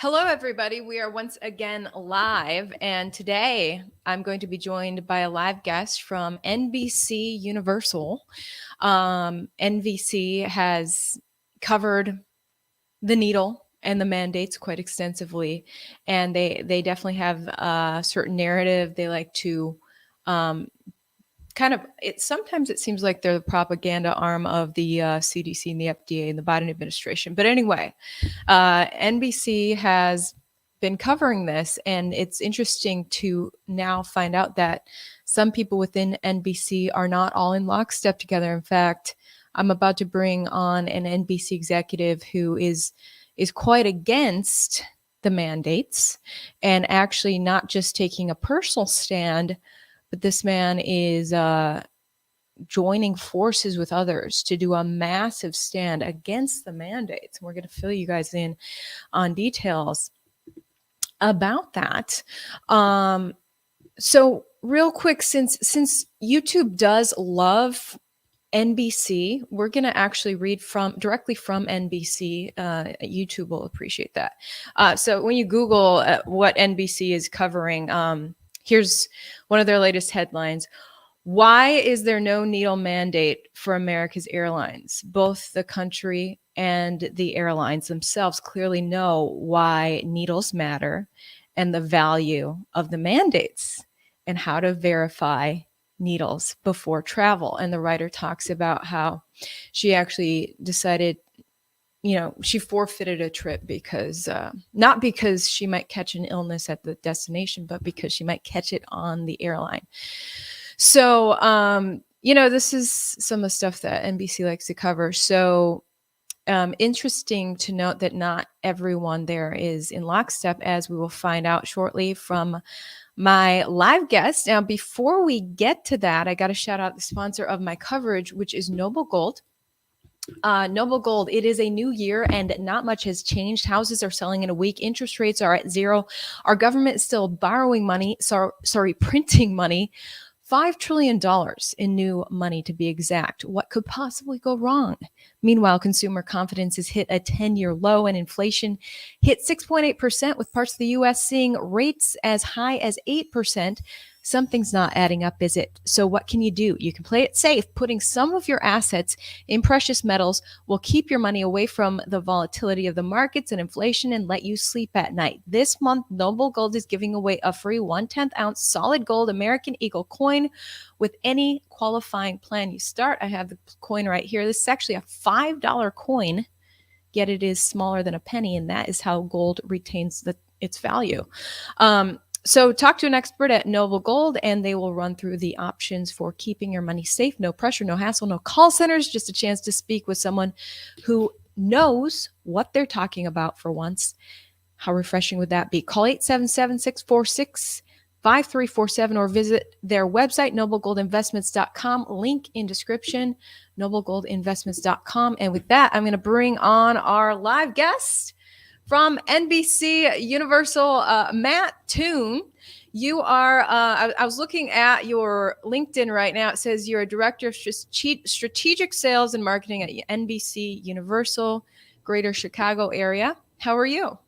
Hello, everybody. We are once again live, and today I'm going to be joined by a live guest from NBC Universal. NBC has covered the needle and the mandates quite extensively, and they definitely have a certain narrative. They like to um, sometimes it seems like they're the propaganda arm of the CDC and the FDA and the Biden administration. But anyway, NBC has been covering this, and it's interesting to now find out that some people within NBC are not all in lockstep together. In fact, I'm about to bring on an NBC executive who is quite against the mandates and actually not just taking a personal stand, but this man is joining forces with others to do a massive stand against the mandates. We're going to fill you guys in on details about that. So real quick, since YouTube does love NBC, we're going to actually read directly from NBC. YouTube will appreciate that. So when you Google what NBC is covering, here's one of their latest headlines. Why is there no needle mandate for America's airlines? Both the country and the airlines themselves clearly know why needles matter and the value of the mandates and how to verify needles before travel. And the writer talks about how she actually decided, she forfeited a trip because not because she might catch an illness at the destination, but because she might catch it on the airline. So, this is some of the stuff that NBC likes to cover. So, interesting to note that not everyone there is in lockstep, as we will find out shortly from my live guest. Now, before we get to that, I got to shout out the sponsor of my coverage, which is Noble Gold. Noble Gold, it is a new year and not much has changed. Houses are selling in a week. Interest rates are at zero. Our government is still borrowing money, printing money. $5 trillion in new money, to be exact. What could possibly go wrong? Meanwhile, consumer confidence has hit a 10-year low and inflation hit 6.8%, with parts of the U.S. seeing rates as high as 8%. Something's not adding up, is it? So what can you do? You can play it safe. Putting some of your assets in precious metals will keep your money away from the volatility of the markets and inflation and let you sleep at night. This month, Noble Gold is giving away a free 1/10 ounce solid gold American Eagle coin with any qualifying plan you start. I have the coin right here. This is actually a $5 coin, yet it is smaller than a penny, and that is how gold retains its value. So talk to an expert at Noble Gold, and they will run through the options for keeping your money safe. No pressure, no hassle, no call centers, just a chance to speak with someone who knows what they're talking about for once. How refreshing would that be? Call 877-646-5347 or visit their website, noblegoldinvestments.com. Link in description, noblegoldinvestments.com. And with that, I'm going to bring on our live guest from NBC Universal, Matt Toon. You are, I was looking at your LinkedIn right now. It says you're a director of strategic sales and marketing at NBC Universal, Greater Chicago area. How are you?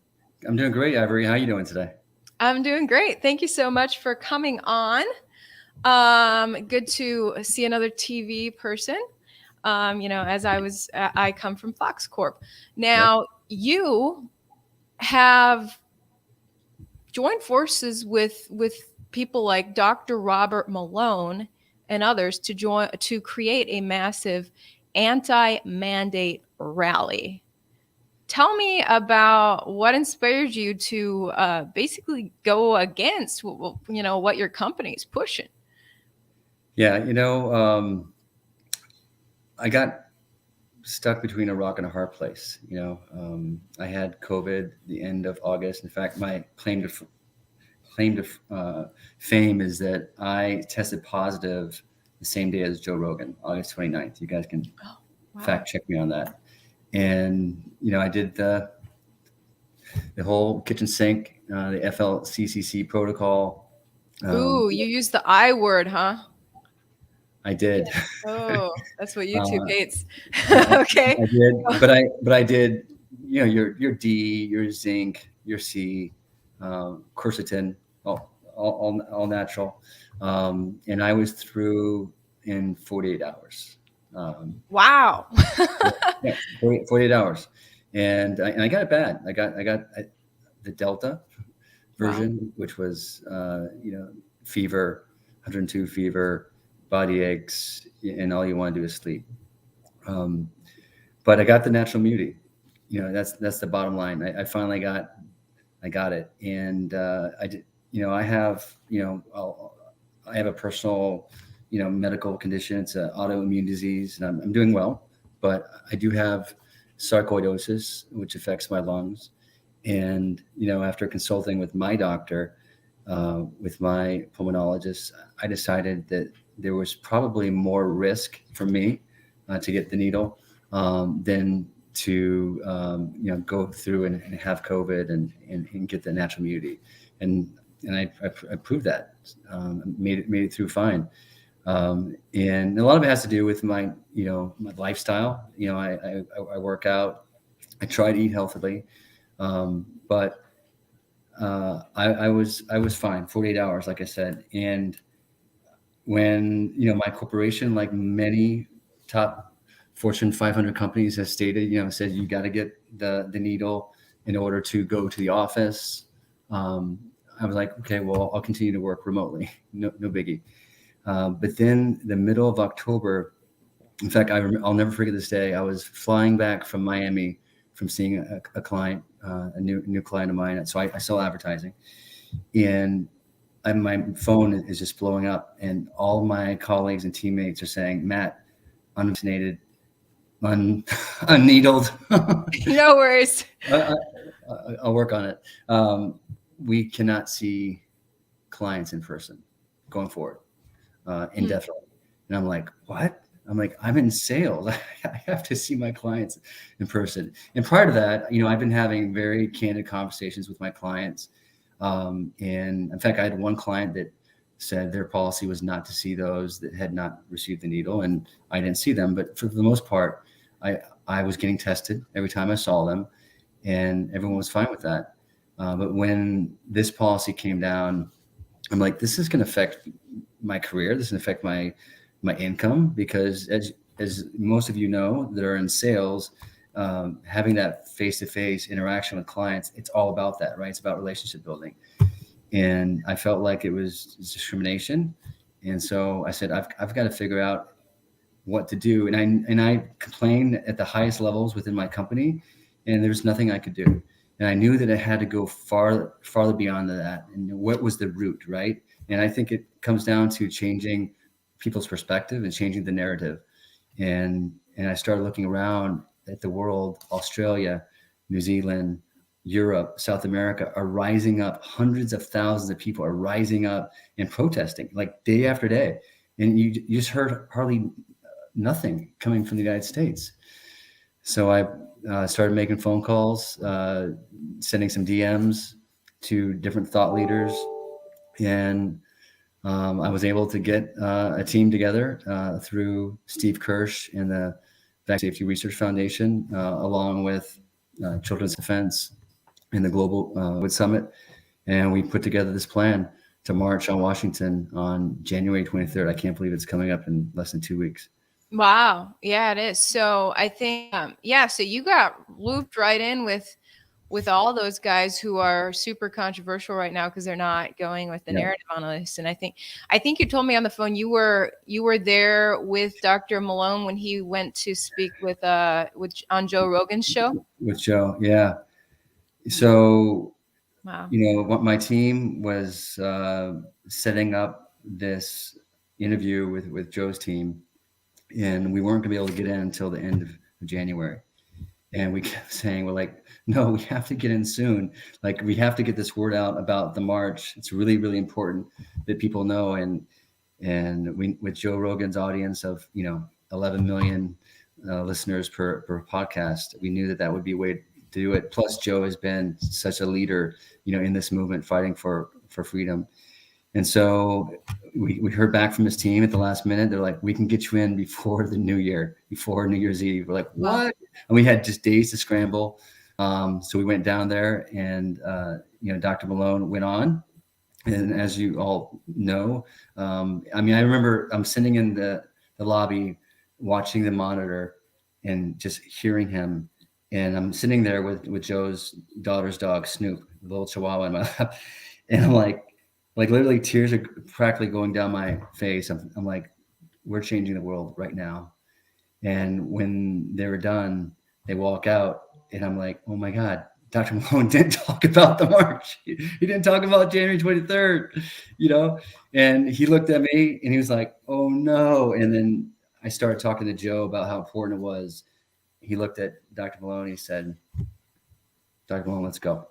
I'm doing great, Ivory. How are you doing today? I'm doing great. Thank you so much for coming on. Good to see another TV person. As I come from Fox Corp. Now, you have joined forces with people like Dr. Robert Malone and others to create a massive anti-mandate rally. Tell me about what inspired you to basically go against what your company's pushing. Yeah, I got stuck between a rock and a hard place. I had COVID the end of August. In fact, my claim to fame is that I tested positive the same day as Joe Rogan, August 29th. You guys can fact check me on that. And I did the whole kitchen sink, the FLCCC protocol. Ooh, you used the I word, huh? I did. Yeah. Oh, that's what YouTube hates. Okay. I did, but I did, your D, your zinc, your C, quercetin, all natural. And I was through in 48 hours. Wow. Yeah, 48 hours. And I got it bad. The Delta Wow. version, which was, fever, 102 fever, body aches, and all you want to do is sleep. Um, but I got the natural immunity. That's the bottom line. I got it, and I did. I have I have a personal medical condition. It's an autoimmune disease, and I'm doing well, but I do have sarcoidosis, which affects my lungs. And after consulting with my doctor, with my pulmonologist, I decided that there was probably more risk for me to get the needle than to go through and have COVID and get the natural immunity, and I proved that, made it through fine, and a lot of it has to do with my my lifestyle. I work out, I try to eat healthily, but I was fine 48 hours, like I said. And when my corporation, like many top Fortune 500 companies, has stated, said you got to get the needle in order to go to the office. I was like, okay, well, I'll continue to work remotely, no biggie. But then the middle of October, in fact, I'll never forget this day. I was flying back from Miami from seeing a client, a new client of mine. So I sell advertising, and my phone is just blowing up, and all my colleagues and teammates are saying, "Matt, unvaccinated, unneedled." No worries. I'll work on it. We cannot see clients in person going forward indefinitely. And I'm like, what? I'm like, I'm in sales. I have to see my clients in person. And prior to that, I've been having very candid conversations with my clients. And in fact, I had one client that said their policy was not to see those that had not received the needle, and I didn't see them. But for the most part, I was getting tested every time I saw them, and everyone was fine with that. But when this policy came down, I'm like, this is going to affect my career. This is going to affect my income, because as most of you know that are in sales, having that face-to-face interaction with clients, it's all about that, right? It's about relationship building. And I felt like it was discrimination. And so I said, I've got to figure out what to do. And I complained at the highest levels within my company, and there's nothing I could do. And I knew that it had to go farther beyond that. And what was the root, right? And I think it comes down to changing people's perspective and changing the narrative. And I started looking around at the world. Australia, New Zealand, Europe, South America are rising up. Hundreds of thousands of people are rising up and protesting, like day after day. And you just heard hardly nothing coming from the United States. So I started making phone calls, sending some DMs to different thought leaders, and I was able to get a team together through Steve Kirsch and the Vaccine Safety Research Foundation, along with Children's Defense and the Global Wood Summit. And we put together this plan to march on Washington on January 23rd. I can't believe it's coming up in less than 2 weeks. Wow. Yeah, it is. So I think, so you got looped right in with all those guys who are super controversial right now because they're not going with the narrative on this. And I think you told me on the phone you were there with Dr. Malone when he went to speak with on Joe Rogan's show. With Joe, yeah. So, wow. What my team was setting up this interview with Joe's team, and we weren't going to be able to get in until the end of January. And we kept saying, we're like, no, we have to get in soon. Like, we have to get this word out about the march. It's really, really important that people know. And we, with Joe Rogan's audience of, 11 million listeners per podcast, we knew that would be a way to do it. Plus, Joe has been such a leader, in this movement, fighting for freedom. And so we heard back from his team at the last minute. They're like, we can get you in before the new year, before New Year's Eve. We're like, what? And we had just days to scramble. So we went down there, and Dr. Malone went on. And as you all know, I remember I'm sitting in the lobby watching the monitor and just hearing him. And I'm sitting there with Joe's daughter's dog, Snoop, the little chihuahua in my lap. And I'm like literally tears are practically going down my face. I'm like, we're changing the world right now. And when they were done, they walk out, and I'm like, oh my God, Dr. Malone didn't talk about the march. He didn't talk about January 23rd, and he looked at me and he was like, oh no. And then I started talking to Joe about how important it was. He looked at Dr. Malone. He said, Dr. Malone, let's go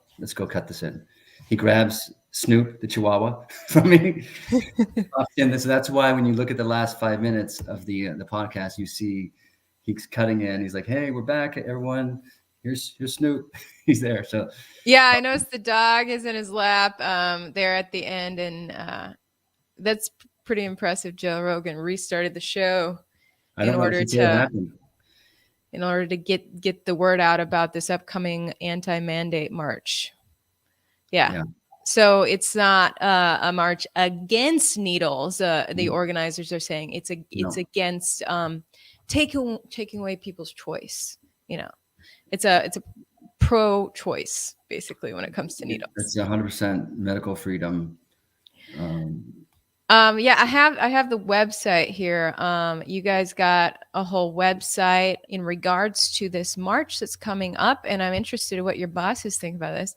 cut this in. He grabs Snoop, the Chihuahua, from me. And that's why when you look at the last 5 minutes of the podcast, you see he's cutting in. He's like, hey, we're back, everyone. Here's Snoop. He's there. So yeah, I noticed the dog is in his lap there at the end, and that's pretty impressive. Joe Rogan restarted the show I don't know if it happened. In order to get the word out about this upcoming anti-mandate march. Yeah. So it's not a march against needles. The organizers are saying it's against taking away people's choice. It's a pro-choice basically when it comes to needles. It's 100% medical freedom. Yeah, I have the website here. You guys got a whole website in regards to this march that's coming up, and I'm interested in what your bosses think about this.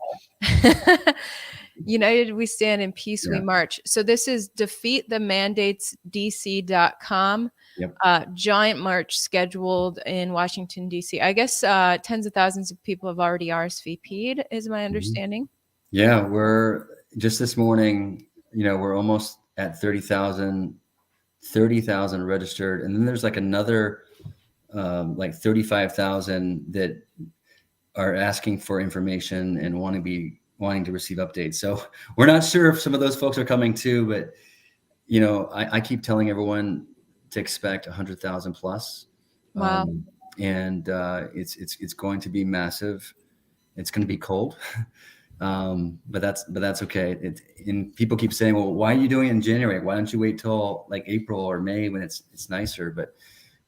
United we stand, in peace we march. So this is defeatthemandatesdc.com. Yep. Giant march scheduled in Washington, D.C. I guess tens of thousands of people have already RSVP'd, is my understanding. Yeah, we're just this morning, we're almost at 30,000 registered. And then there's like another 35,000 that are asking for information and wanting to receive updates. So we're not sure if some of those folks are coming too, but I keep telling everyone to expect 100,000 plus. Wow. And it's going to be massive. It's going to be cold. But that's okay. And people keep saying, well, why are you doing it in January? Why don't you wait till like April or May when it's nicer? But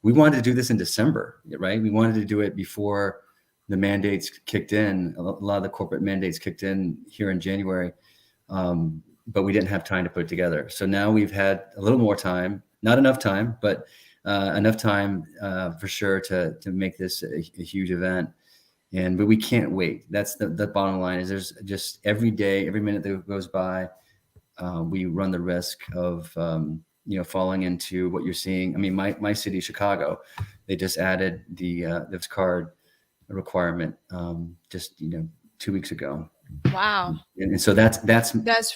we wanted to do this in December, right? We wanted to do it before the mandates kicked in. A lot of the corporate mandates kicked in here in January, but we didn't have time to put it together. So now we've had a little more time, not enough time, but enough time for sure to make this a huge event. But we can't wait. That's the bottom line. Is there's just every day, every minute that goes by, we run the risk of falling into what you're seeing. I mean, my city, Chicago, they just added the this card requirement just 2 weeks ago. Wow. And so that's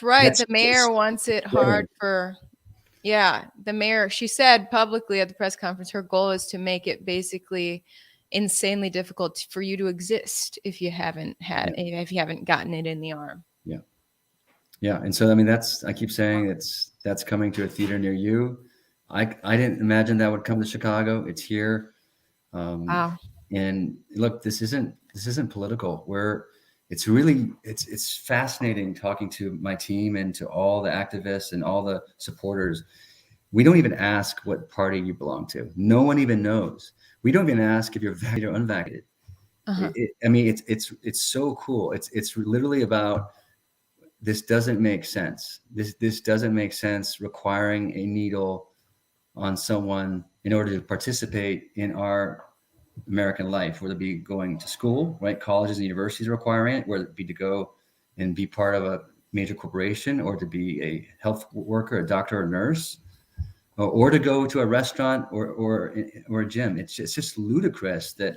right. The mayor wants it hard for. Yeah, the mayor. She said publicly at the press conference, her goal is to make it basically insanely difficult for you to exist if you haven't gotten it in the arm. Yeah. And so, I mean, I keep saying that's coming to a theater near you. I didn't imagine that would come to Chicago. It's here. Wow. And look, this isn't political. It's fascinating talking to my team and to all the activists and all the supporters. We don't even ask what party you belong to. No one even knows. We don't even ask if you're vaccinated or unvaccinated. Uh-huh. It's so cool. It's literally about, this doesn't make sense. This doesn't make sense requiring a needle on someone in order to participate in our American life, whether it be going to school, right? Colleges and universities requiring it, whether it be to go and be part of a major corporation, or to be a health worker, a doctor, or nurse, or to go to a restaurant or a gym. It's just ludicrous that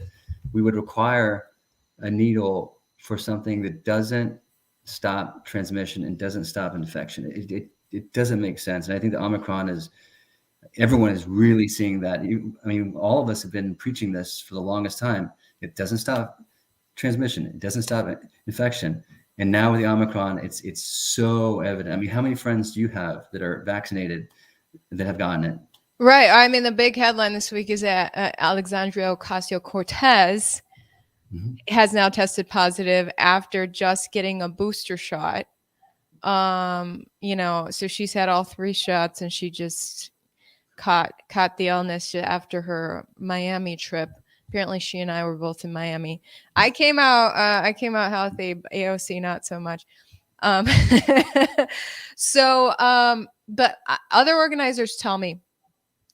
we would require a needle for something that doesn't stop transmission and doesn't stop infection. It doesn't make sense. And I think the Omicron everyone is really seeing that. All of us have been preaching this for the longest time. It doesn't stop transmission. It doesn't stop infection. And now with the Omicron, it's so evident. How many friends do you have that are vaccinated that have gotten it? Right. The big headline this week is that Alexandria Ocasio-Cortez Mhm. has now tested positive after just getting a booster shot. So she's had all 3 shots, and she just caught the illness after her Miami trip. Apparently, she and I were both in Miami. I came out healthy. AOC not so much. Um, but other organizers tell me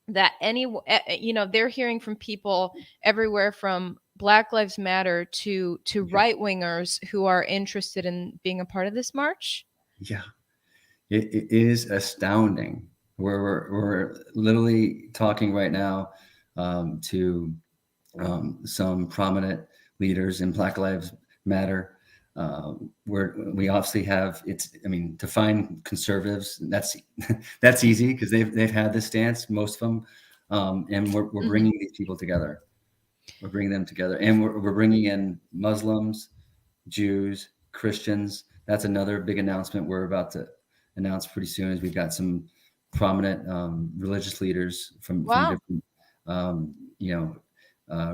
that they're hearing from people everywhere from Black Lives Matter to Yeah. right wingers who are interested in being a part of this march. Yeah. It is astounding. We're literally talking right now to some prominent leaders in Black Lives Matter. Where we obviously have to find conservatives, that's easy because they've had this stance, most of them, and we're Mhm. bringing these people together. We're bringing them together, and we're bringing in Muslims, Jews, Christians. That's another big announcement we're about to announce pretty soon. Is we've got some prominent religious leaders from Wow. different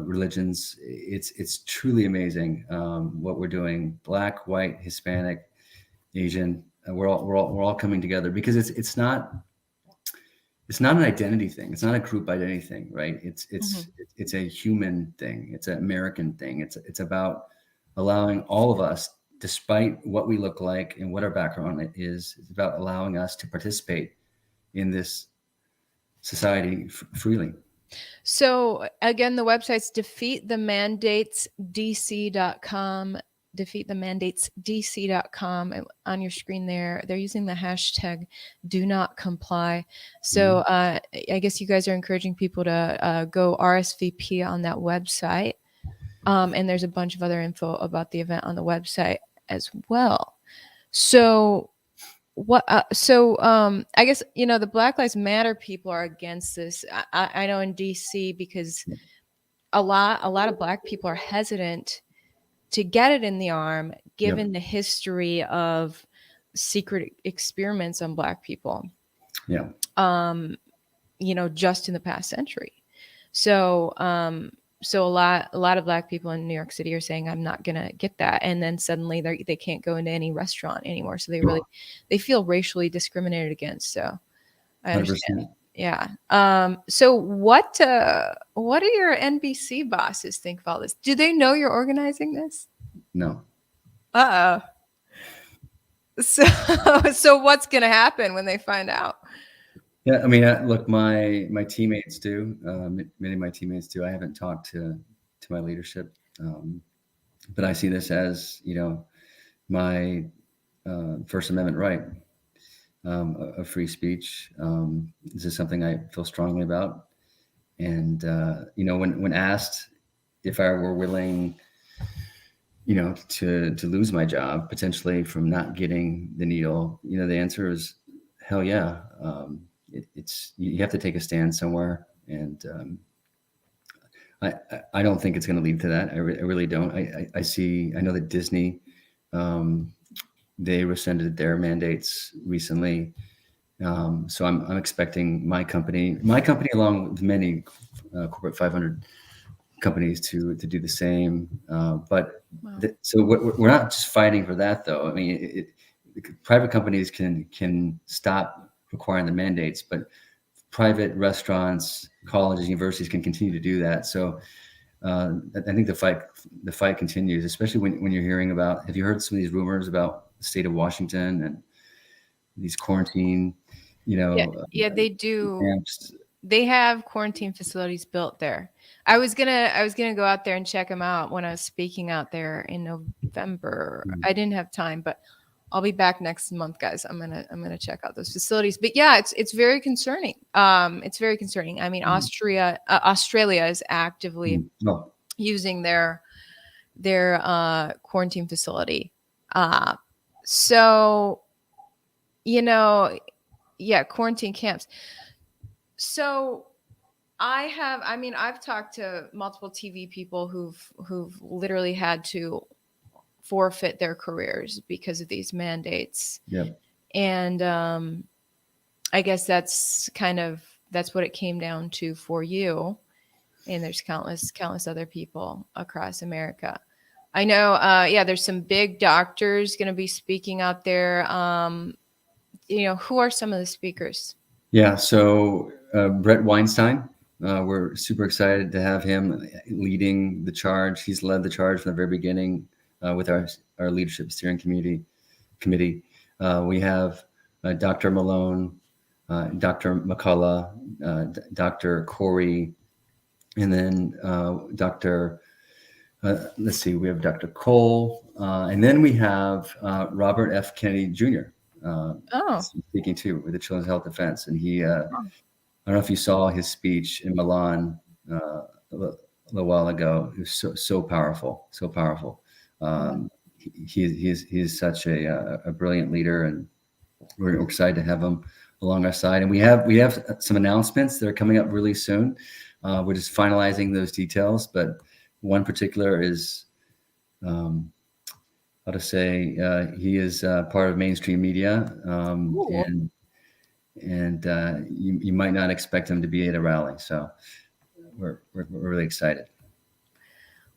religions. It's truly amazing what we're doing. Black, white, Hispanic, Asian. We're all coming together because it's not an identity thing. It's not a group identity thing, right? It's a human thing. It's an American thing. It's about allowing all of us, despite what we look like and what our background is, it's about allowing us to participate in this society freely. So again, the website's defeatthemandatesdc.com. Defeatthemandatesdc.com. On your screen there, they're using the hashtag do not comply. So Mhm. I guess you guys are encouraging people to go RSVP on that website. And there's a bunch of other info about the event on the website as well. So I guess the Black Lives Matter people are against this. I know in DC, because a lot of Black people are hesitant to get it in the arm, Yep. given the history of secret experiments on Black people, Yeah. just in the past century. So a lot of Black people in New York City are saying, I'm not gonna get that, and then suddenly they can't go into any restaurant anymore. So they feel racially discriminated against. So I understand. 100%. Yeah. So what do your NBC bosses think of all this? Do they know you're organizing this? No. Uh oh. So so what's gonna happen when they find out? Yeah. Look, my teammates do. Many of my teammates do. I haven't talked to my leadership, but I see this as my First Amendment right of free speech. This is something I feel strongly about. And when asked if I were willing, to lose my job potentially from not getting the needle, the answer is hell yeah. It's you have to take a stand somewhere, and I don't think it's going to lead to that. I really don't. I know that Disney, they rescinded their mandates recently. So I'm expecting my company along with many corporate 500 companies to do the same. But Wow. so we're not just fighting for that, though. Private companies can stop requiring the mandates, but private restaurants, colleges, universities can continue to do that. So I think the fight continues, especially when you're hearing about. Have you heard some of these rumors about the state of Washington and these quarantine, Yeah, yeah, they do. camps? They have quarantine facilities built there. I was gonna go out there and check them out when I was speaking out there in November. I didn't have time, but I'll be back next month, guys. I'm gonna check out those facilities. But yeah, it's very concerning. It's very concerning. I mean, Australia is actively No. using their quarantine facility. Uh, so yeah, quarantine camps. So I've talked to multiple TV people who've literally had to forfeit their careers because of these mandates. Yep. And I guess that's what it came down to for you. And there's countless other people across America. I know. Yeah, there's some big doctors going to be speaking out there. Who are some of the speakers? Yeah. So Brett Weinstein, we're super excited to have him leading the charge. He's led the charge from the very beginning with our leadership steering committee. We have Dr. Malone, Dr. McCullough, Dr. Corey, and then Dr. Let's see, we have Dr. Cole, and then we have Robert F. Kennedy Jr. Oh, speaking too with the Children's Health Defense, and he. I don't know if you saw his speech in Milan a little while ago. It was so powerful, so powerful. He's such a brilliant leader, and we're excited to have him along our side. And we have some announcements that are coming up really soon. We're just finalizing those details, but one particular is how to say he is part of mainstream media, cool. and you might not expect him to be at a rally. So we're really excited.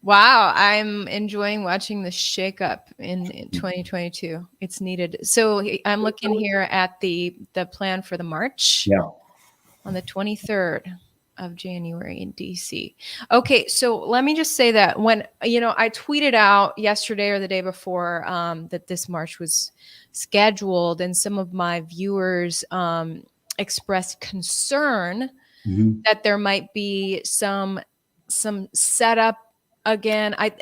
Wow, I'm enjoying watching the shakeup in 2022. It's needed. So I'm looking here at the plan for the march Yeah. on the 23rd of January in DC. Okay, so let me just say that when I tweeted out yesterday or the day before that this march was scheduled, and some of my viewers expressed concern that there might be some setup again. I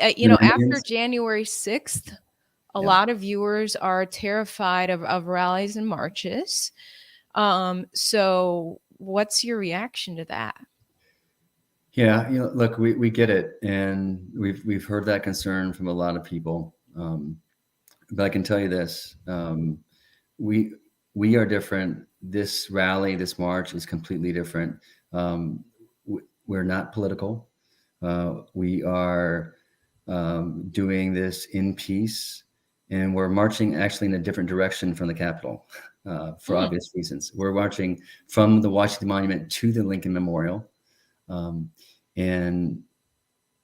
after January 6th, a lot of viewers are terrified of rallies and marches. So what's your reaction to that? Yeah, look, we get it, and we've heard that concern from a lot of people. But I can tell you this: we are different. This rally, this march, is completely different. We're not political. We are doing this in peace, and we're marching actually in a different direction from the Capitol for obvious reasons. We're marching from the Washington Monument to the Lincoln Memorial. And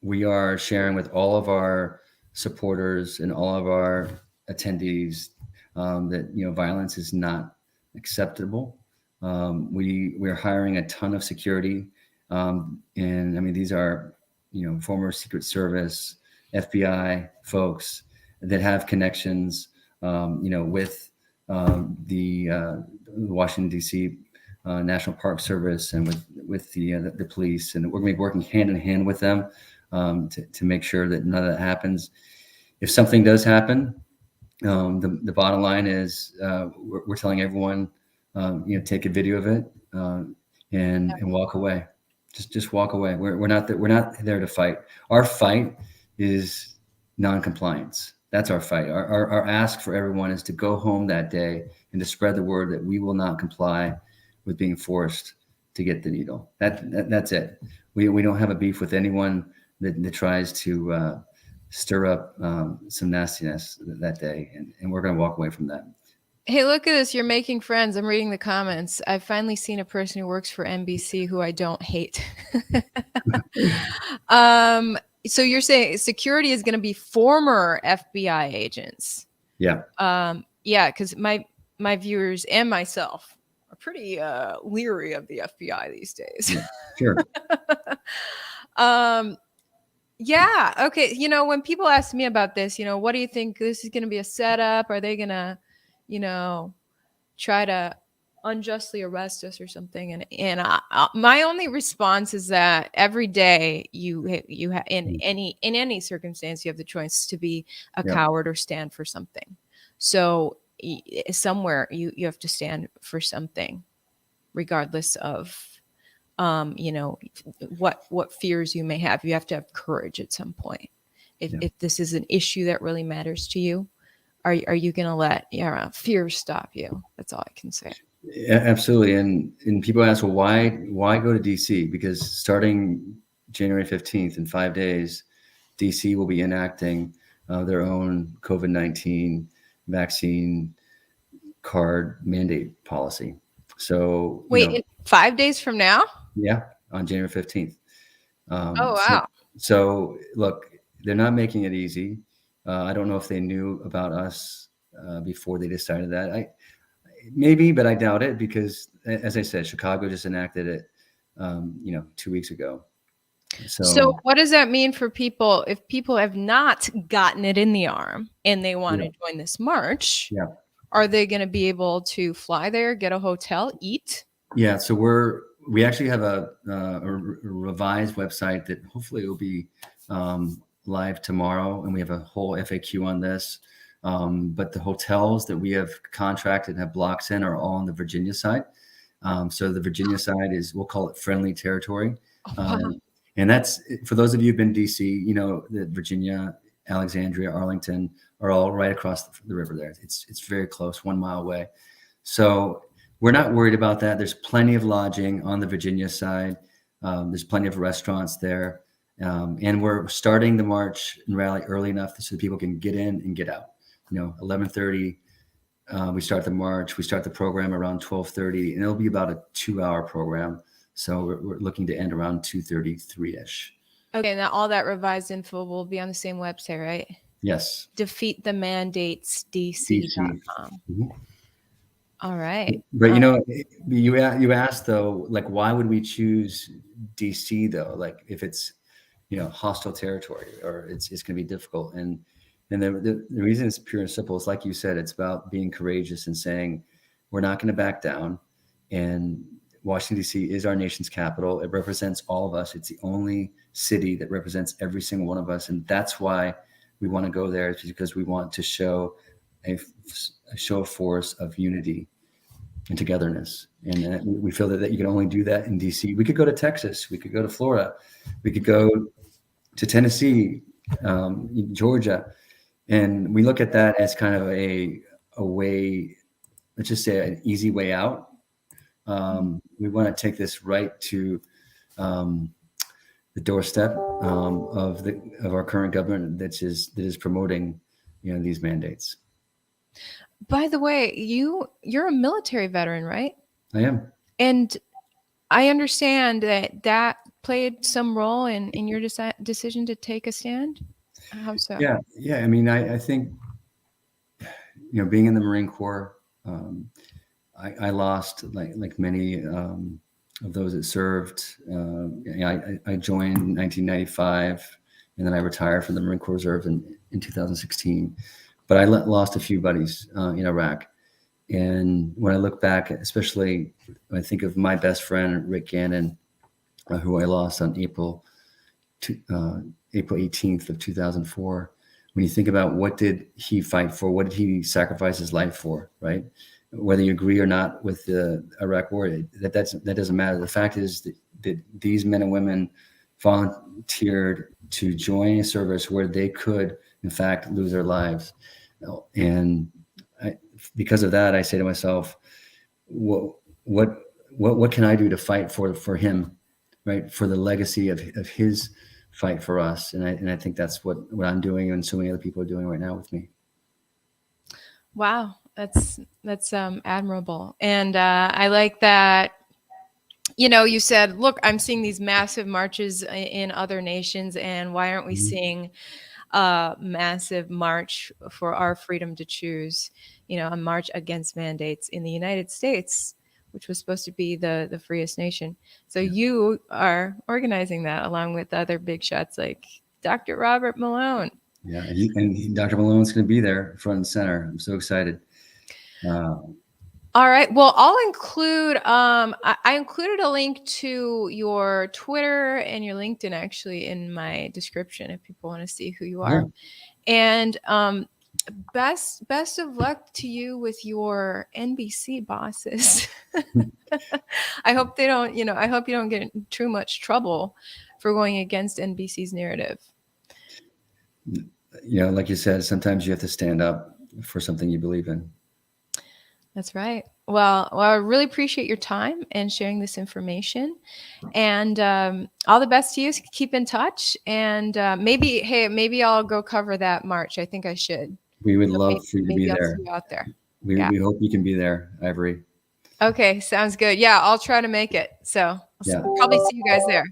we are sharing with all of our supporters and all of our attendees that violence is not acceptable. We're hiring a ton of security, and I mean these are former Secret Service, FBI folks that have connections, with the Washington D.C. National Park Service and with the police, and we're going to be working hand in hand with them to make sure that none of that happens. If something does happen, the bottom line is we're telling everyone, take a video of it and walk away. Just walk away. We're not there to fight. Our fight is non-compliance. That's our fight. Our ask for everyone is to go home that day and to spread the word that we will not comply with being forced to get the needle. That's it. We don't have a beef with anyone that tries to stir up some nastiness that day, and we're going to walk away from that. Hey, look at this. You're making friends. I'm reading the comments. I've finally seen a person who works for NBC who I don't hate. So you're saying security is going to be former FBI agents? Yeah. Yeah, because my viewers and myself are pretty leery of the FBI these days. Yeah, sure. Yeah. Okay. When people ask me about this, what do you think? This is going to be a setup? Are they going to, try to unjustly arrest us or something? And my only response is that every day you in any circumstance, you have the choice to be a coward or stand for something. So somewhere you have to stand for something, regardless of what fears you may have. You have to have courage at some point. If this is an issue that really matters to you, are you going to let fear stop you? That's all I can say. Yeah, absolutely. And people ask, well, why go to DC? Because starting January 15th, in 5 days, DC will be enacting their own COVID-19 vaccine card mandate policy. So wait, in 5 days from now? Yeah, on January 15th. Oh, wow. So look, they're not making it easy. I don't know if they knew about us before they decided that. Maybe, but I doubt it because, as I said, Chicago just enacted it, 2 weeks ago. So So what does that mean for people if people have not gotten it in the arm and they want yeah, to join this march? yeah, Are they going to be able to fly there, get a hotel, eat? yeah. So we actually have a revised website that hopefully will be live tomorrow, and we have a whole FAQ on this. But the hotels that we have contracted and have blocks in are all on the Virginia side. So the Virginia side is, we'll call it friendly territory. Oh, wow. And that's, for those of you who've been to DC, you know that Virginia, Alexandria, Arlington are all right across the river there. It's very close, 1 mile away. So we're not worried about that. There's plenty of lodging on the Virginia side. There's plenty of restaurants there. And we're starting the march and rally early enough so that people can get in and get out. 11:30, we start the march. We start the program around 12:30, and it'll be about a 2-hour program. So we're looking to end around 2:33-ish. Okay, now all that revised info will be on the same website, right? Yes. Defeatthemandatesdc.com. Mhm. All right. But you asked though, like, why would we choose DC though? Like, if it's hostile territory, or it's going to be difficult, and the reason is pure and simple. It's like you said, it's about being courageous and saying we're not going to back down. And Washington, D.C. is our nation's capital. It represents all of us. It's the only city that represents every single one of us. And that's why we want to go there, is because we want to show a show of force of unity and togetherness. And we feel that you can only do that in D.C. We could go to Texas. We could go to Florida. We could go to Tennessee, Georgia. And we look at that as kind of a way, let's just say an easy way out. We want to take this right to the doorstep of our current government that is promoting these mandates. By the way, you're a military veteran, right? I am. And I understand that played some role in your decision to take a stand. How so? Yeah. I mean, I think being in the Marine Corps, I lost like many of those that served. I joined in 1995, and then I retired from the Marine Corps Reserve in 2016. But I lost a few buddies in Iraq. And when I look back, especially when I think of my best friend, Rick Gannon, who I lost on April 18th of 2004, when you think about what did he fight for, what did he sacrifice his life for, right? Whether you agree or not with the Iraq war, that doesn't matter. The fact is that these men and women volunteered to join a service where they could, in fact, lose their lives. And because of that, I say to myself, what can I do to fight for him, right? For the legacy of his fight for us. And I think that's what I'm doing, and so many other people are doing right now with me. Wow. That's admirable. And I like that, you said, look, I'm seeing these massive marches in other nations, and why aren't we seeing a massive march for our freedom to choose, a march against mandates in the United States, which was supposed to be the freest nation. So you are organizing that along with other big shots like Dr. Robert Malone. Yeah, and Dr. Malone's going to be there front and center. I'm so excited. All right. Well, I'll include, I included a link to your Twitter and your LinkedIn actually in my description if people want to see who you are. Yeah. And best of luck to you with your NBC bosses. I hope they don't, I hope you don't get in too much trouble for going against NBC's narrative. Like you said, sometimes you have to stand up for something you believe in. That's right. Well, I really appreciate your time and sharing this information, and all the best to you. Keep in touch, and maybe I'll go cover that march. I think I should. We would love for you to be I'll there. See you out there. We hope you can be there, Ivory. Okay, sounds good. Yeah, I'll try to make it. So I'll probably see you guys there.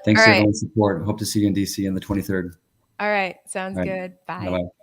Thanks for everyone's support. Hope to see you in DC on the 23rd. All right. Sounds All right. good. Bye. Bye-bye.